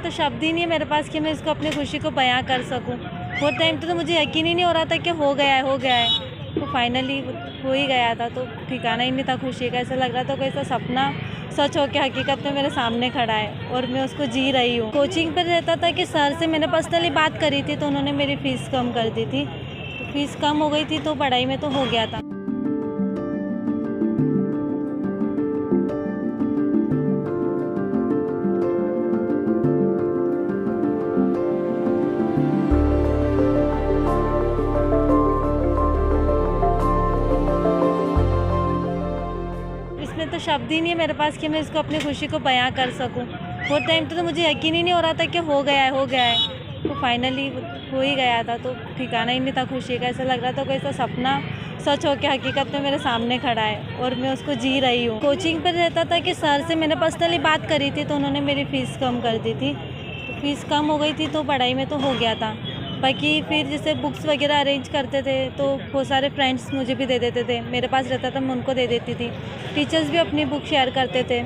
तो शब्द ही नहीं है मेरे पास कि मैं इसको अपनी खुशी को बयां कर सकूं। बहुत टाइम तो मुझे यकीन ही नहीं हो रहा था कि हो गया है। तो फाइनली हो ही गया था, तो ठिकाना ही नहीं था खुशी का। ऐसा लग रहा था कोई सा सपना सच हो के हकीकत में मेरे सामने खड़ा है और मैं उसको जी रही हूँ। कोचिंग पर रहता था कि सर से मैंने पर्सनली बात करी थी, तो उन्होंने मेरी फ़ीस कम कर दी थी। तो फीस कम हो गई थी तो पढ़ाई में तो हो गया था। इसमें तो शब्द ही नहीं है मेरे पास कि मैं इसको अपनी खुशी को बयां कर सकूं। बहुत टाइम तो मुझे यकीन ही नहीं हो रहा था कि हो गया है। तो फाइनली हो ही गया था, तो ठिकाना ही नहीं था खुशी का। ऐसा लग रहा था कोई सा सपना सच हो के हकीकत में मेरे सामने खड़ा है और मैं उसको जी रही हूँ। कोचिंग पर रहता था कि सर से मैंने पर्सनली बात करी थी, तो उन्होंने मेरी फ़ीस कम कर दी थी। तो फीस कम हो गई थी तो पढ़ाई में तो हो गया था। बाकी फिर जैसे बुक्स वगैरह अरेंज करते थे तो बहुत सारे फ्रेंड्स मुझे भी दे देते थे, मेरे पास रहता था मैं उनको दे देती थी। टीचर्स भी अपनी बुक शेयर करते थे,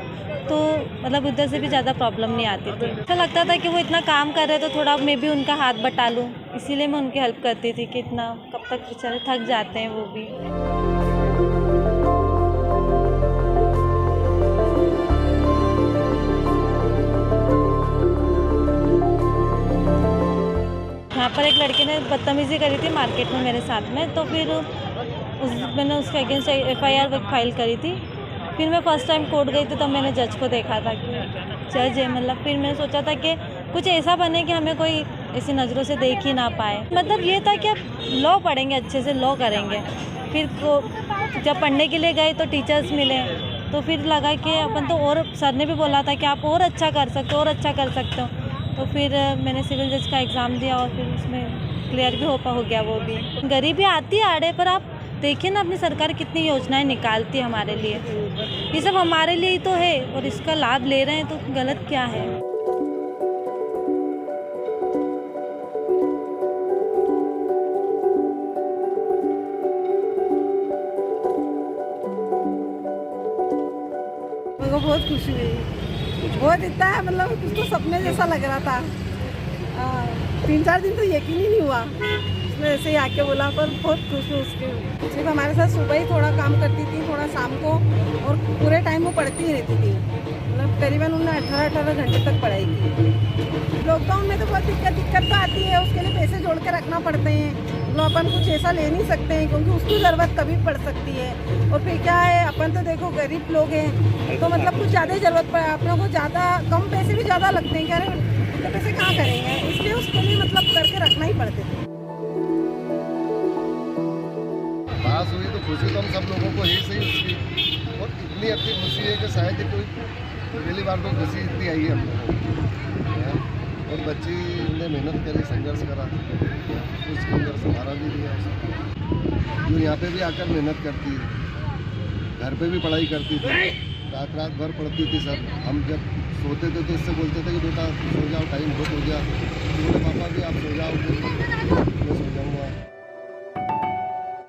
तो मतलब उधर से भी ज़्यादा प्रॉब्लम नहीं आती थी। ऐसा लगता था कि वो इतना काम कर रहे तो थोड़ा मैं भी उनका हाथ बटा लूँ, इसीलिए मैं उनकी हेल्प करती थी कि इतना कब तक बेचारे थक जाते हैं वो भी। यहाँ पर एक लड़के ने बदतमीज़ी करी थी मार्केट में मेरे साथ में, तो फिर मैंने उसके अगेंस्ट FIR फाइल करी थी। फिर मैं फ़र्स्ट टाइम कोर्ट गई थी, तब मैंने जज को देखा था कि जज है, मतलब फिर मैंने सोचा था कि कुछ ऐसा बने कि हमें कोई ऐसी नज़रों से देख ही ना पाए। मतलब ये था कि अब लॉ पढ़ेंगे, अच्छे से लॉ करेंगे। फिर जब पढ़ने के लिए गए तो टीचर्स मिले, तो फिर लगा कि अपन तो, और सर ने भी बोला था कि आप और अच्छा कर सकते हो। तो फिर मैंने सिविल जज का एग्ज़ाम दिया और फिर उसमें क्लियर भी हो गया वो भी। गरीबी आती है आड़े, पर आप देखिए ना अपनी सरकार कितनी योजनाएं निकालती है हमारे लिए। ये सब हमारे लिए ही तो है और इसका लाभ ले रहे हैं, तो गलत क्या है। मेरे को बहुत खुशी हुई, बहुत इतना है, मतलब कुछ तो सपने जैसा लग रहा था। 3-4 दिन तो यकीन ही नहीं हुआ। उसने ऐसे ही आके बोला, पर बहुत खुश हूँ उसके। सिर्फ हमारे साथ सुबह ही थोड़ा काम करती थी, थोड़ा शाम को, और पूरे टाइम वो पढ़ती ही रहती थी। मतलब करीबन उन्होंने 18 घंटे तक पढ़ाई की। लॉकडाउन में तो बहुत दिक्कत तो आती है, उसके लिए पैसे जोड़ के रखना पड़ते हैं। तो अपन कुछ ऐसा ले नहीं सकते हैं, क्योंकि उसकी ज़रूरत कभी पड़ सकती है। और फिर क्या है, अपन तो देखो गरीब लोग हैं, तो मतलब कुछ ज़्यादा ही ज़रूरत पड़े, अपनों को ज़्यादा कम पैसे भी ज़्यादा लगते हैं। क्या तो पैसे कहाँ करेंगे, इसलिए उसके लिए मतलब करके रखना ही पड़ते थे। पास हुई तो खुशी तो हम सब लोगों को ही सही उसकी, और इतनी अच्छी खुशी है कि शायद ही कोई पहली बार तो खुशी इतनी आई है हम लोगों को। और बच्ची ने मेहनत करी, संघर्ष करा, कुछ संघर्ष हमारा भी दिया उसको। जो यहाँ पे भी आकर मेहनत करती है, घर पे भी पढ़ाई करती थी, रात भर पढ़ती थी सर। हम जब सोते थे तो इससे बोलते थे कि बेटा सो जाओ, टाइम बहुत हो गया। तो बोले पापा भी आप सो जाओ, फिर मैं सो जाऊँगा।